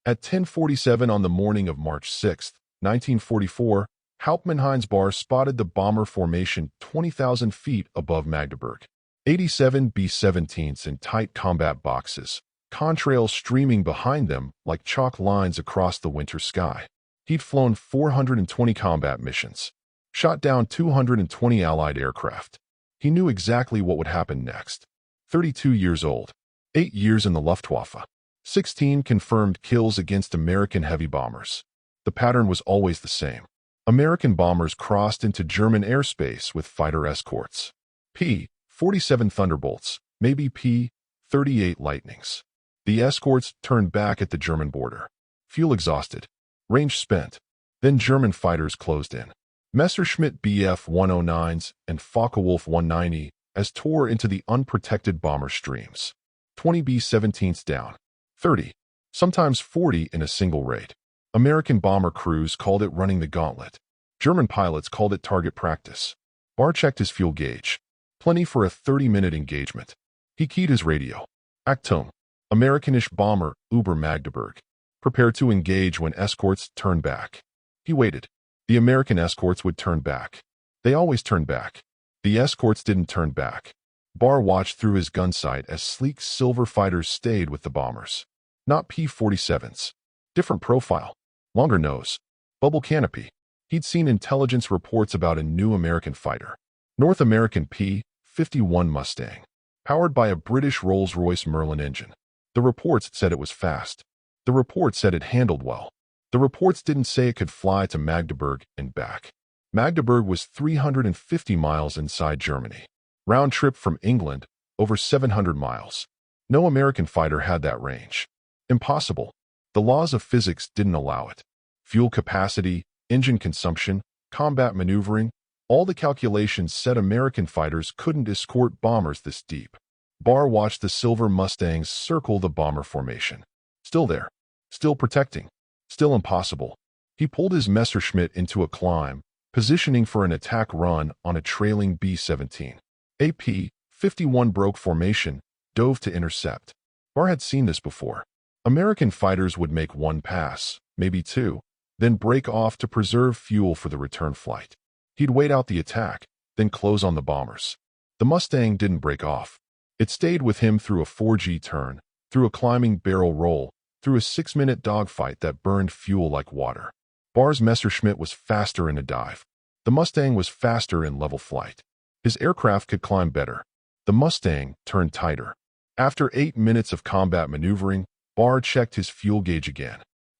At 10:47 on the morning of March 6, 1944, Hauptmann Heinz Bär spotted the bomber formation 20,000 feet above Magdeburg. 87 B-17s in tight combat boxes, contrails streaming behind them like chalk lines across the winter sky. He'd flown 420 combat missions, shot down 220 Allied aircraft. He knew exactly what would happen next. 32 years old, 8 years in the Luftwaffe, 16 confirmed kills against American heavy bombers. The pattern was always the same. American bombers crossed into German airspace with fighter escorts. P-47 Thunderbolts, maybe P-38 Lightnings. The escorts turned back at the German border. Fuel exhausted, range spent. Then German fighters closed in. Messerschmitt Bf-109s and Focke-Wulf 190 as tore into the unprotected bomber streams. 20 B-17s down. 30, sometimes 40 in a single raid. American bomber crews called it running the gauntlet. German pilots called it target practice. Bär checked his fuel gauge. Plenty for a 30-minute engagement. He keyed his radio. Achtung, Amerikanisch Bomber über Magdeburg. Prepared to engage when escorts turned back. He waited. The American escorts would turn back. They always turned back. The escorts didn't turn back. Bär watched through his gun sight as sleek silver fighters stayed with the bombers. Not P-47s. Different profile. Longer nose. Bubble canopy. He'd seen intelligence reports about a new American fighter. North American P-51 Mustang. Powered by a British Rolls-Royce Merlin engine. The reports said it was fast. The reports said it handled well. The reports didn't say it could fly to Magdeburg and back. Magdeburg was 350 miles inside Germany. Round trip from England, over 700 miles. No American fighter had that range. Impossible. The laws of physics didn't allow it. Fuel capacity, engine consumption, combat maneuvering, all the calculations said American fighters couldn't escort bombers this deep. Bär watched the silver Mustangs circle the bomber formation. Still there. Still protecting. Still impossible. He pulled his Messerschmitt into a climb, positioning for an attack run on a trailing B-17. A P-51 broke formation, dove to intercept. Bär had seen this before. American fighters would make one pass, maybe two, then break off to preserve fuel for the return flight. He'd wait out the attack, then close on the bombers. The Mustang didn't break off. It stayed with him through a 4G turn, through a climbing barrel roll, through a 6-minute dogfight that burned fuel like water. Bär's Messerschmitt was faster in a dive. The Mustang was faster in level flight. His aircraft could climb better. The Mustang turned tighter. After 8 minutes of combat maneuvering, Bär checked his fuel gauge again.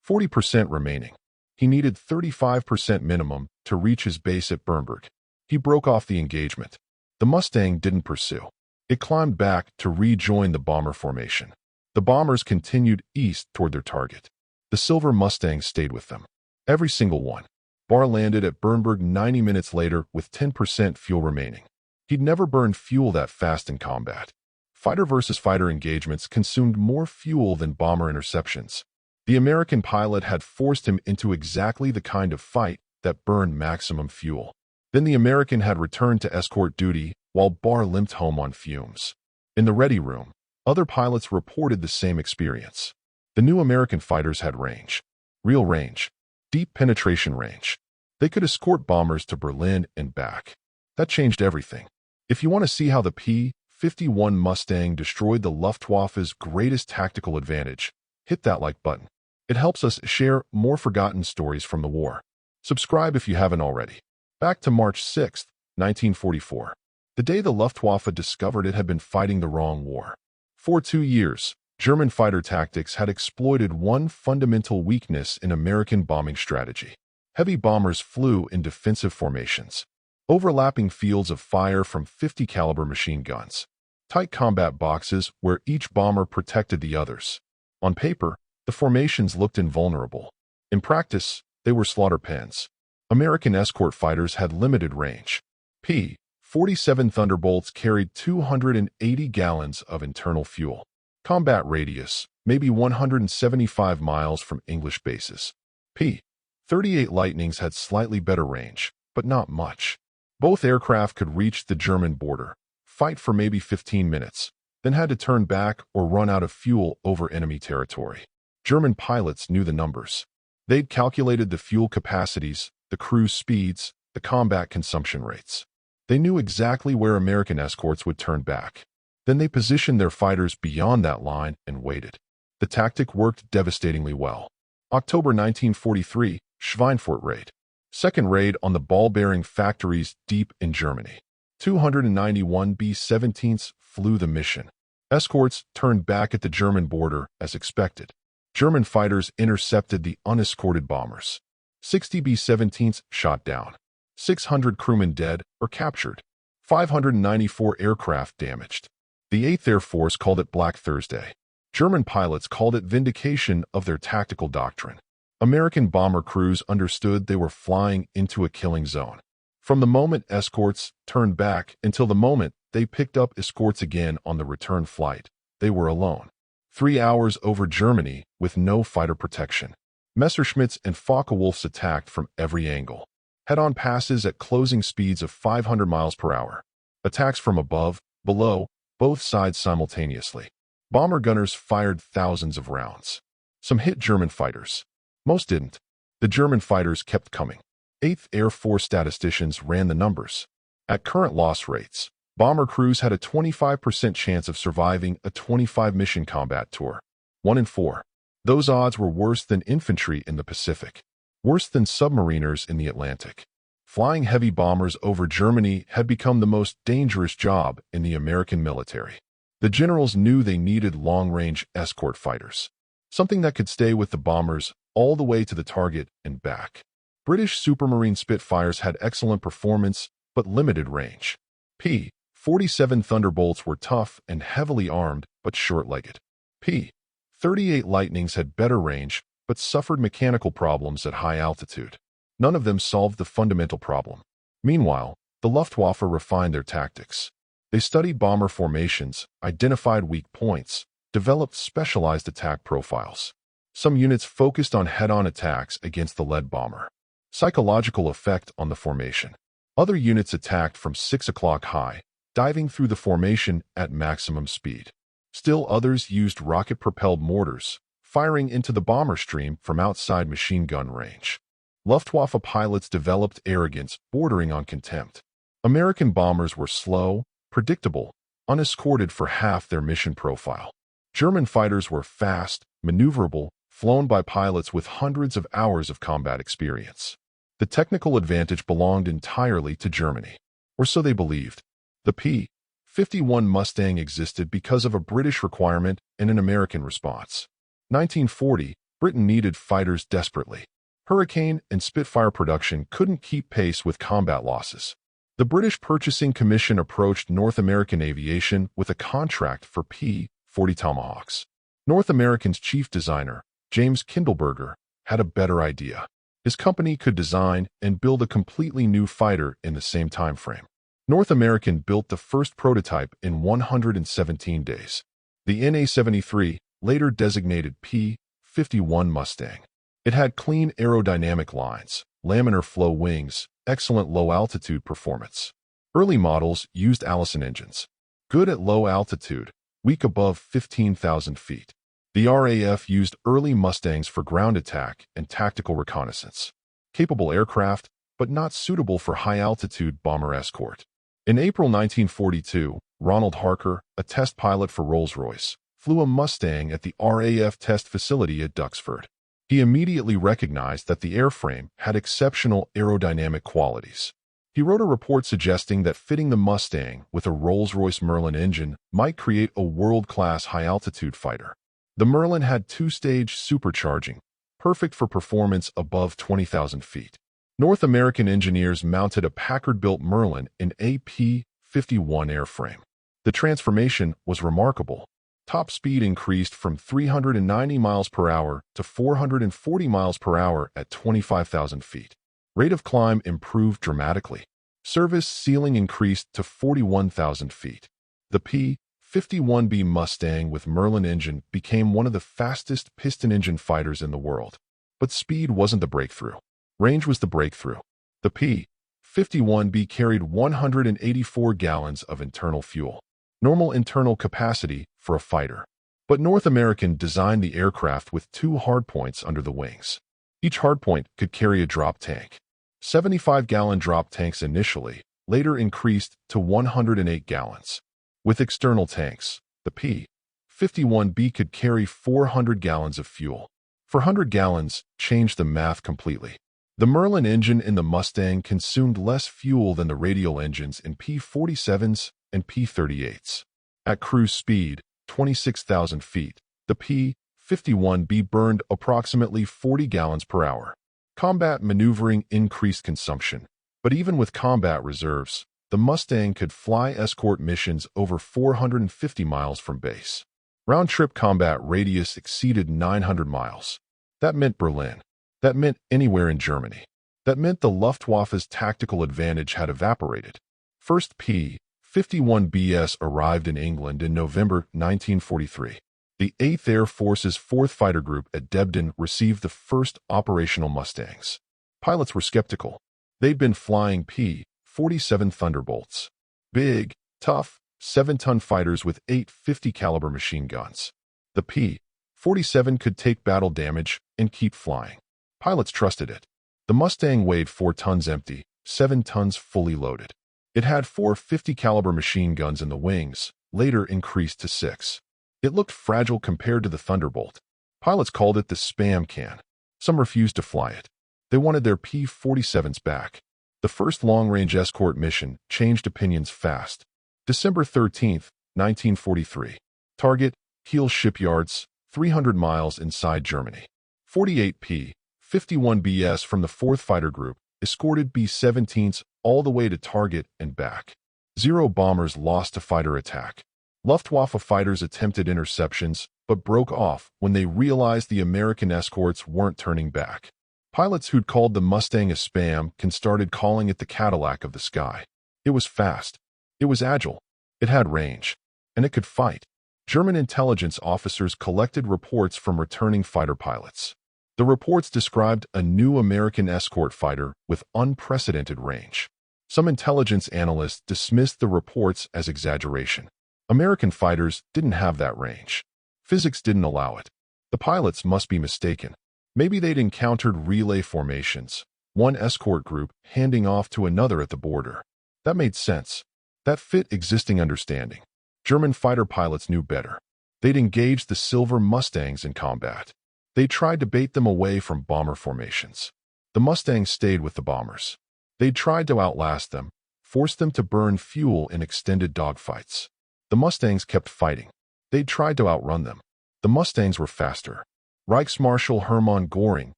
40% remaining. He needed 35% minimum to reach his base at Bernburg. He broke off the engagement. The Mustang didn't pursue. It climbed back to rejoin the bomber formation. The bombers continued east toward their target. The silver Mustang stayed with them. Every single one. Bär landed at Bernburg 90 minutes later with 10% fuel remaining. He'd never burned fuel that fast in combat. Fighter versus fighter engagements consumed more fuel than bomber interceptions. The American pilot had forced him into exactly the kind of fight that burned maximum fuel. Then the American had returned to escort duty while Bär limped home on fumes. In the ready room, other pilots reported the same experience. The new American fighters had range. Real range. Deep penetration range. They could escort bombers to Berlin and back. That changed everything. If you want to see how the P-51 Mustang destroyed the Luftwaffe's greatest tactical advantage, hit that like button. It helps us share more forgotten stories from the war. Subscribe if you haven't already. Back to March 6, 1944. The day the Luftwaffe discovered it had been fighting the wrong war. For 2 years, German fighter tactics had exploited one fundamental weakness in American bombing strategy. Heavy bombers flew in defensive formations. Overlapping fields of fire from 50 caliber machine guns. Tight combat boxes where each bomber protected the others. On paper, the formations looked invulnerable. In practice, they were slaughter pens. American escort fighters had limited range. P-47 Thunderbolts carried 280 gallons of internal fuel. Combat radius, maybe 175 miles from English bases. P-38 Lightnings had slightly better range, but not much. Both aircraft could reach the German border, fight for maybe 15 minutes, then had to turn back or run out of fuel over enemy territory. German pilots knew the numbers. They'd calculated the fuel capacities, the cruise speeds, the combat consumption rates. They knew exactly where American escorts would turn back. Then they positioned their fighters beyond that line and waited. The tactic worked devastatingly well. October 1943, Schweinfurt raid. Second raid on the ball-bearing factories deep in Germany. 291 B-17s flew the mission. Escorts turned back at the German border as expected. German fighters intercepted the unescorted bombers. 60 B-17s shot down. 600 crewmen dead or captured. 594 aircraft damaged. The 8th Air Force called it Black Thursday. German pilots called it vindication of their tactical doctrine. American bomber crews understood they were flying into a killing zone. From the moment escorts turned back until the moment they picked up escorts again on the return flight, they were alone. 3 hours over Germany with no fighter protection. Messerschmitts and Focke-Wulfs attacked from every angle. Head-on passes at closing speeds of 500 miles per hour. Attacks from above, below, both sides simultaneously. Bomber gunners fired thousands of rounds. Some hit German fighters. Most didn't. The German fighters kept coming. 8th Air Force statisticians ran the numbers. At current loss rates, bomber crews had a 25% chance of surviving a 25-mission combat tour. 1 in 4. Those odds were worse than infantry in the Pacific. Worse than submariners in the Atlantic. Flying heavy bombers over Germany had become the most dangerous job in the American military. The generals knew they needed long-range escort fighters. Something that could stay with the bombers all the way to the target and back. British Supermarine Spitfires had excellent performance, but limited range. P-47 Thunderbolts were tough and heavily armed, but short-legged. P-38 Lightnings had better range, but suffered mechanical problems at high altitude. None of them solved the fundamental problem. Meanwhile, the Luftwaffe refined their tactics. They studied bomber formations, identified weak points, developed specialized attack profiles. Some units focused on head-on attacks against the lead bomber. Psychological effect on the formation. Other units attacked from 6 o'clock high, diving through the formation at maximum speed. Still others used rocket-propelled mortars, firing into the bomber stream from outside machine gun range. Luftwaffe pilots developed arrogance bordering on contempt. American bombers were slow, predictable, unescorted for half their mission profile. German fighters were fast, maneuverable, flown by pilots with hundreds of hours of combat experience. The technical advantage belonged entirely to Germany. Or so they believed. The P-51 Mustang existed because of a British requirement and an American response. 1940, Britain needed fighters desperately. Hurricane and Spitfire production couldn't keep pace with combat losses. The British Purchasing Commission approached North American Aviation with a contract for P-40 Tomahawks. North American's chief designer, James Kindleberger, had a better idea. His company could design and build a completely new fighter in the same time frame. North American built the first prototype in 117 days. The NA-73, later designated P-51 Mustang. It had clean aerodynamic lines, laminar flow wings, excellent low-altitude performance. Early models used Allison engines. Good at low altitude, weak above 15,000 feet. The RAF used early Mustangs for ground attack and tactical reconnaissance. Capable aircraft, but not suitable for high-altitude bomber escort. In April 1942, Ronald Harker, a test pilot for Rolls-Royce, flew a Mustang at the RAF test facility at Duxford. He immediately recognized that the airframe had exceptional aerodynamic qualities. He wrote a report suggesting that fitting the Mustang with a Rolls-Royce Merlin engine might create a world-class high-altitude fighter. The Merlin had two-stage supercharging, perfect for performance above 20,000 feet. North American engineers mounted a Packard-built Merlin in a P-51 airframe. The transformation was remarkable. Top speed increased from 390 miles per hour to 440 miles per hour at 25,000 feet. Rate of climb improved dramatically. Service ceiling increased to 41,000 feet. The P-51B Mustang with Merlin engine became one of the fastest piston engine fighters in the world. But speed wasn't the breakthrough. Range was the breakthrough. The P-51B carried 184 gallons of internal fuel. Normal internal capacity for a fighter. But North American designed the aircraft with two hardpoints under the wings. Each hardpoint could carry a drop tank. 75-gallon drop tanks initially, later increased to 108 gallons. With external tanks, the P-51B could carry 400 gallons of fuel. 400 gallons changed the math completely. The Merlin engine in the Mustang consumed less fuel than the radial engines in P-47s and P-38s. At cruise speed, 26,000 feet, the P-51B burned approximately 40 gallons per hour. Combat maneuvering increased consumption, but even with combat reserves, the Mustang could fly escort missions over 450 miles from base. Round-trip combat radius exceeded 900 miles. That meant Berlin. That meant anywhere in Germany. That meant the Luftwaffe's tactical advantage had evaporated. First P-51Bs arrived in England in November 1943. The 8th Air Force's 4th Fighter Group at Debden received the first operational Mustangs. Pilots were skeptical. They'd been flying P-47 Thunderbolts. Big, tough, 7-ton fighters with 850 caliber machine guns. The P-47 could take battle damage and keep flying. Pilots trusted it. The Mustang weighed 4 tons empty, 7 tons fully loaded. It had 4 50 caliber machine guns in the wings, later increased to 6. It looked fragile compared to the Thunderbolt. Pilots called it the spam can. Some refused to fly it. They wanted their P-47s back. The first long-range escort mission changed opinions fast. December 13, 1943. Target, Kiel Shipyards, 300 miles inside Germany. 48 P-51Bs from the 4th Fighter Group escorted B-17s all the way to target and back. 0 bombers lost to fighter attack. Luftwaffe fighters attempted interceptions, but broke off when they realized the American escorts weren't turning back. Pilots who'd called the Mustang a spam can started calling it the Cadillac of the sky. It was fast. It was agile. It had range. And it could fight. German intelligence officers collected reports from returning fighter pilots. The reports described a new American escort fighter with unprecedented range. Some intelligence analysts dismissed the reports as exaggeration. American fighters didn't have that range. Physics didn't allow it. The pilots must be mistaken. Maybe they'd encountered relay formations, one escort group handing off to another at the border. That made sense. That fit existing understanding. German fighter pilots knew better. They'd engaged the Silver Mustangs in combat. They tried to bait them away from bomber formations. The Mustangs stayed with the bombers. They'd tried to outlast them, force them to burn fuel in extended dogfights. The Mustangs kept fighting. They'd tried to outrun them. The Mustangs were faster. Reichsmarschall Hermann Göring,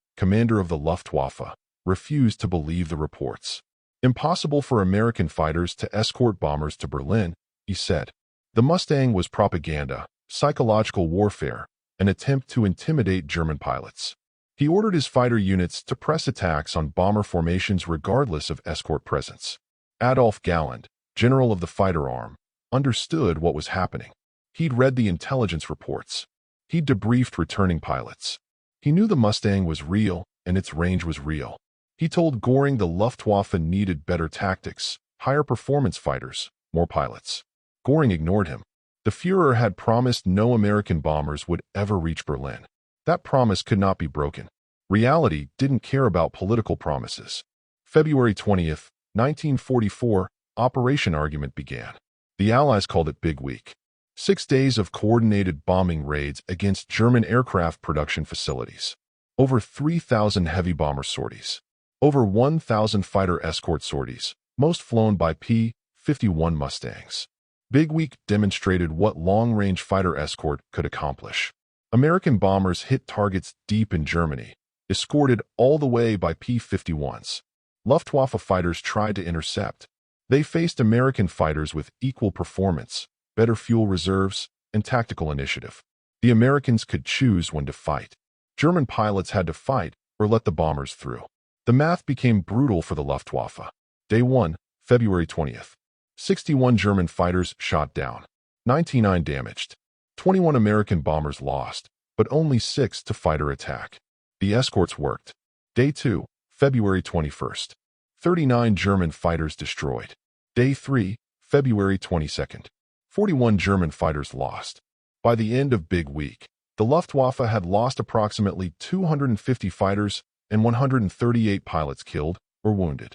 commander of the Luftwaffe, refused to believe the reports. Impossible for American fighters to escort bombers to Berlin, he said. The Mustang was propaganda, psychological warfare, an attempt to intimidate German pilots. He ordered his fighter units to press attacks on bomber formations regardless of escort presence. Adolf Galland, general of the fighter arm, understood what was happening. He'd read the intelligence reports. He'd debriefed returning pilots. He knew the Mustang was real and its range was real. He told Göring the Luftwaffe needed better tactics, higher performance fighters, more pilots. Göring ignored him. The Führer had promised no American bombers would ever reach Berlin. That promise could not be broken. Reality didn't care about political promises. February 20th, 1944, Operation Argument began. The Allies called it Big Week. 6 days of coordinated bombing raids against German aircraft production facilities. Over 3,000 heavy bomber sorties. Over 1,000 fighter escort sorties, most flown by P-51 Mustangs. Big Week demonstrated what long-range fighter escort could accomplish. American bombers hit targets deep in Germany, escorted all the way by P-51s. Luftwaffe fighters tried to intercept. They faced American fighters with equal performance, better fuel reserves, and tactical initiative. The Americans could choose when to fight. German pilots had to fight or let the bombers through. The math became brutal for the Luftwaffe. Day 1, February 20th. 61 German fighters shot down. 99 damaged. 21 American bombers lost, but only 6 to fighter attack. The escorts worked. Day 2, February 21st. 39 German fighters destroyed. Day 3, February 22nd. 41 German fighters lost. By the end of Big Week, the Luftwaffe had lost approximately 250 fighters and 138 pilots killed or wounded.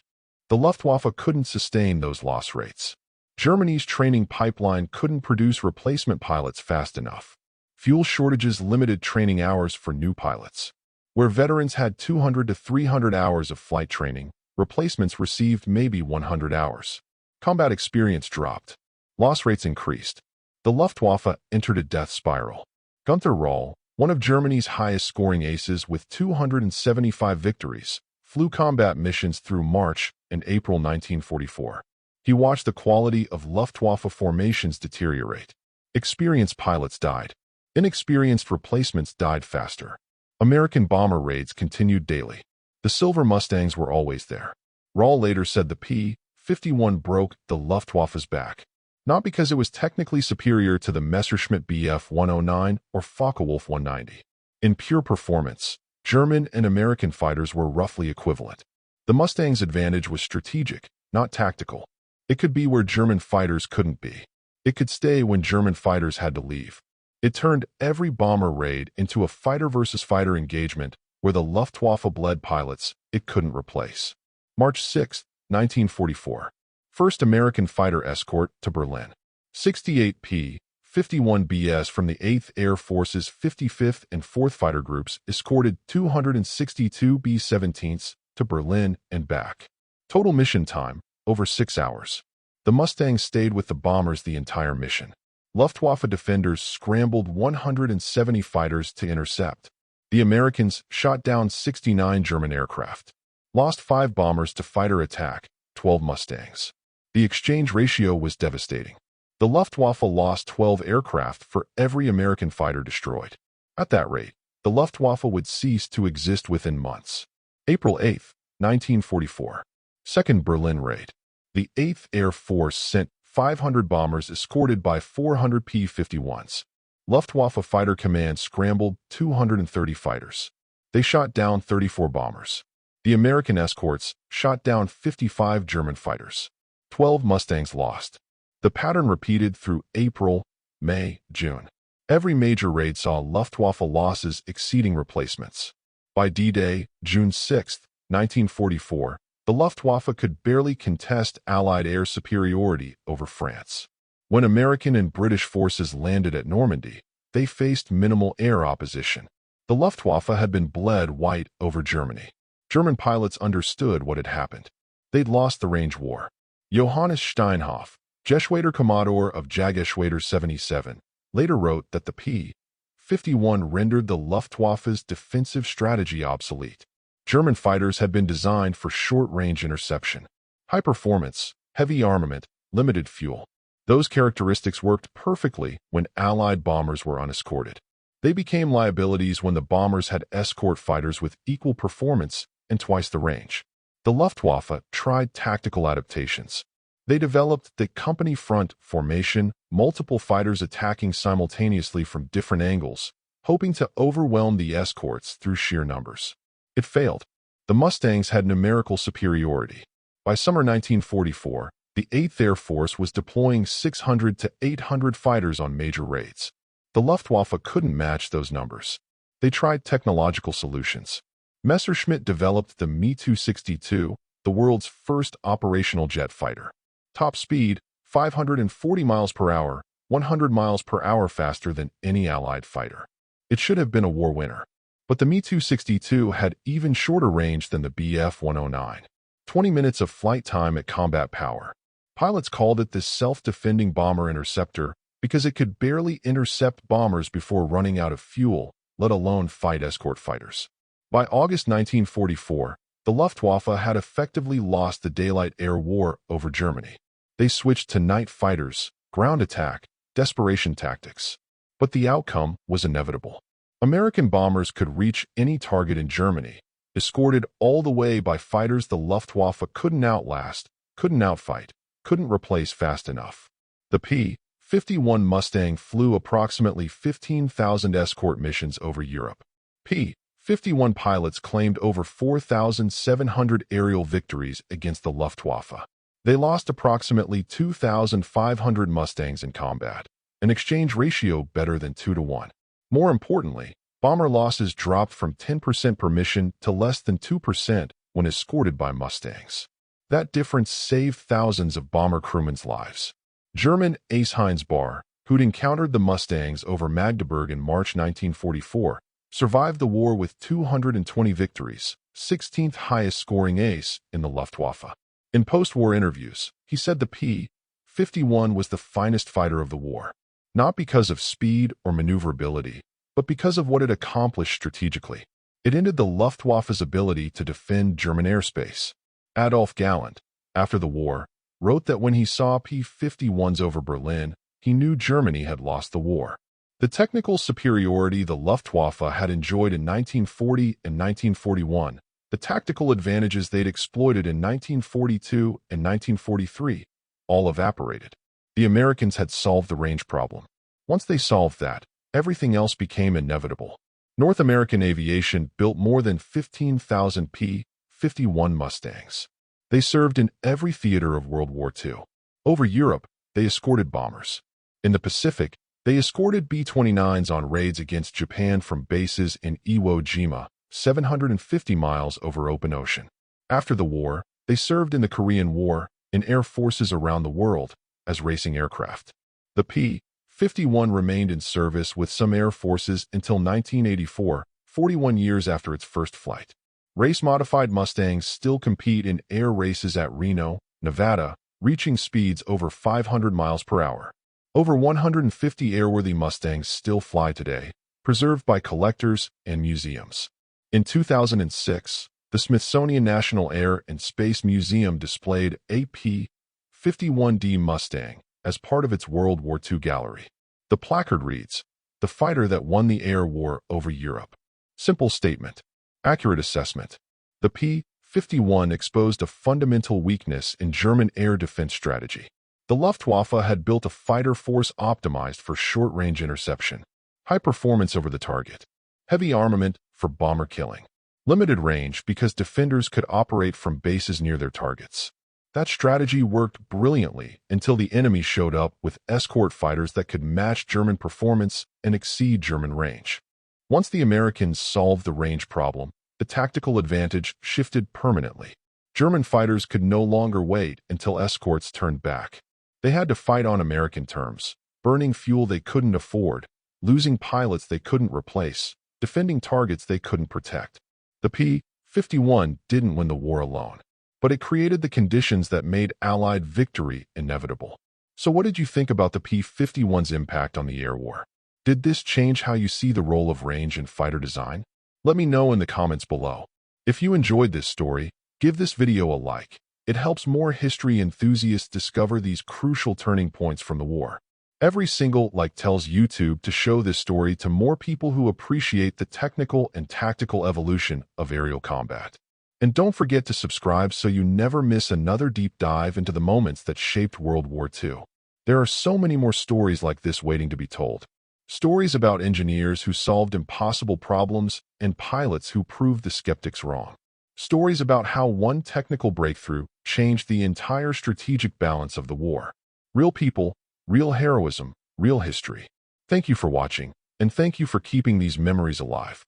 The Luftwaffe couldn't sustain those loss rates. Germany's training pipeline couldn't produce replacement pilots fast enough. Fuel shortages limited training hours for new pilots. Where veterans had 200 to 300 hours of flight training, replacements received maybe 100 hours. Combat experience dropped. Loss rates increased. The Luftwaffe entered a death spiral. Gunther Röhl, one of Germany's highest-scoring aces with 275 victories, flew combat missions through March and April 1944. He watched the quality of Luftwaffe formations deteriorate. Experienced pilots died. Inexperienced replacements died faster. American bomber raids continued daily. The silver Mustangs were always there. Röhl later said the P-51 broke the Luftwaffe's back, not because it was technically superior to the Messerschmitt Bf 109 or Focke-Wulf 190. In pure performance, German and American fighters were roughly equivalent. The Mustang's advantage was strategic, not tactical. It could be where German fighters couldn't be. It could stay when German fighters had to leave. It turned every bomber raid into a fighter-versus-fighter engagement where the Luftwaffe bled pilots it couldn't replace. March 6, 1944. First American fighter escort to Berlin. 68 P-51 BS from the 8th Air Force's 55th and 4th Fighter Groups escorted 262 B-17s to Berlin and back. Total mission time, over 6 hours. The Mustangs stayed with the bombers the entire mission. Luftwaffe defenders scrambled 170 fighters to intercept. The Americans shot down 69 German aircraft. Lost 5 bombers to fighter attack, 12 Mustangs. The exchange ratio was devastating. The Luftwaffe lost 12 aircraft for every American fighter destroyed. At that rate, the Luftwaffe would cease to exist within months. April 8, 1944. Second Berlin raid. The 8th Air Force sent 500 bombers escorted by 400 P-51s. Luftwaffe Fighter Command scrambled 230 fighters. They shot down 34 bombers. The American escorts shot down 55 German fighters. 12 Mustangs lost. The pattern repeated through April, May, June. Every major raid saw Luftwaffe losses exceeding replacements. By D-Day, June 6, 1944, the Luftwaffe could barely contest Allied air superiority over France. When American and British forces landed at Normandy, they faced minimal air opposition. The Luftwaffe had been bled white over Germany. German pilots understood what had happened. They'd lost the range war. Johannes Steinhoff, Geschwader Commodore of Jagdgeschwader 77, later wrote that the P-51 rendered the Luftwaffe's defensive strategy obsolete. German fighters had been designed for short-range interception. High performance, heavy armament, limited fuel. Those characteristics worked perfectly when Allied bombers were unescorted. They became liabilities when the bombers had escort fighters with equal performance and twice the range. The Luftwaffe tried tactical adaptations. They developed the company front formation, multiple fighters attacking simultaneously from different angles, hoping to overwhelm the escorts through sheer numbers. It failed. The Mustangs had numerical superiority. By summer 1944, the 8th Air Force was deploying 600 to 800 fighters on major raids. The Luftwaffe couldn't match those numbers. They tried technological solutions. Messerschmitt developed the Me-262, the world's first operational jet fighter. Top speed, 540 miles per hour, 100 miles per hour faster than any Allied fighter. It should have been a war winner. But the Me-262 had even shorter range than the Bf 109. 20 minutes of flight time at combat power. Pilots called it the self-defending bomber interceptor because it could barely intercept bombers before running out of fuel, let alone fight escort fighters. By August 1944, the Luftwaffe had effectively lost the daylight air war over Germany. They switched to night fighters, ground attack, desperation tactics. But the outcome was inevitable. American bombers could reach any target in Germany, escorted all the way by fighters the Luftwaffe couldn't outlast, couldn't outfight, couldn't replace fast enough. The P-51 Mustang flew approximately 15,000 escort missions over Europe. P-51 pilots claimed over 4,700 aerial victories against the Luftwaffe. They lost approximately 2,500 Mustangs in combat. an exchange ratio better than 2 to 1. More importantly, bomber losses dropped from 10% per mission to less than 2% when escorted by Mustangs. That difference saved thousands of bomber crewmen's lives. German ace Heinz Bär, who'd encountered the Mustangs over Magdeburg in March 1944, survived the war with 220 victories, 16th highest scoring ace in the Luftwaffe. In post-war interviews, he said the P-51 was the finest fighter of the war, not because of speed or maneuverability, but because of what it accomplished strategically. It ended the Luftwaffe's ability to defend German airspace. Adolf Galland, after the war, wrote that when he saw P-51s over Berlin, he knew Germany had lost the war. The technical superiority the Luftwaffe had enjoyed in 1940 and 1941, the tactical advantages they'd exploited in 1942 and 1943, all evaporated. The Americans had solved the range problem. Once they solved that, everything else became inevitable. North American aviation built more than 15,000 P-51 Mustangs. They served in every theater of World War II. Over Europe, they escorted bombers. In the Pacific, they escorted B-29s on raids against Japan from bases in Iwo Jima, 750 miles over open ocean. After the war, they served in the Korean War, in air forces around the world, as racing aircraft. The P-51 remained in service with some air forces until 1984, 41 years after its first flight. Race-modified Mustangs still compete in air races at Reno, Nevada, reaching speeds over 500 miles per hour. Over 150 airworthy Mustangs still fly today, preserved by collectors and museums. In 2006, the Smithsonian National Air and Space Museum displayed a P-51D Mustang as part of its World War II gallery. The placard reads, "The fighter that won the air war over Europe." Simple statement. Accurate assessment. The P-51 exposed a fundamental weakness in German air defense strategy. The Luftwaffe had built a fighter force optimized for short-range interception, high performance over the target, heavy armament for bomber killing, limited range because defenders could operate from bases near their targets. That strategy worked brilliantly until the enemy showed up with escort fighters that could match German performance and exceed German range. Once the Americans solved the range problem, the tactical advantage shifted permanently. German fighters could no longer wait until escorts turned back. They had to fight on American terms, burning fuel they couldn't afford, losing pilots they couldn't replace, defending targets they couldn't protect. The P-51 didn't win the war alone, but it created the conditions that made Allied victory inevitable. So what did you think about the P-51's impact on the air war? Did this change how you see the role of range in fighter design? Let me know in the comments below. If you enjoyed this story, give this video a like. It helps more history enthusiasts discover these crucial turning points from the war. Every single like tells YouTube to show this story to more people who appreciate the technical and tactical evolution of aerial combat. And don't forget to subscribe so you never miss another deep dive into the moments that shaped World War II. There are so many more stories like this waiting to be told. Stories about engineers who solved impossible problems and pilots who proved the skeptics wrong. Stories about how one technical breakthrough changed the entire strategic balance of the war. Real people, real heroism, real history. Thank you for watching, and thank you for keeping these memories alive.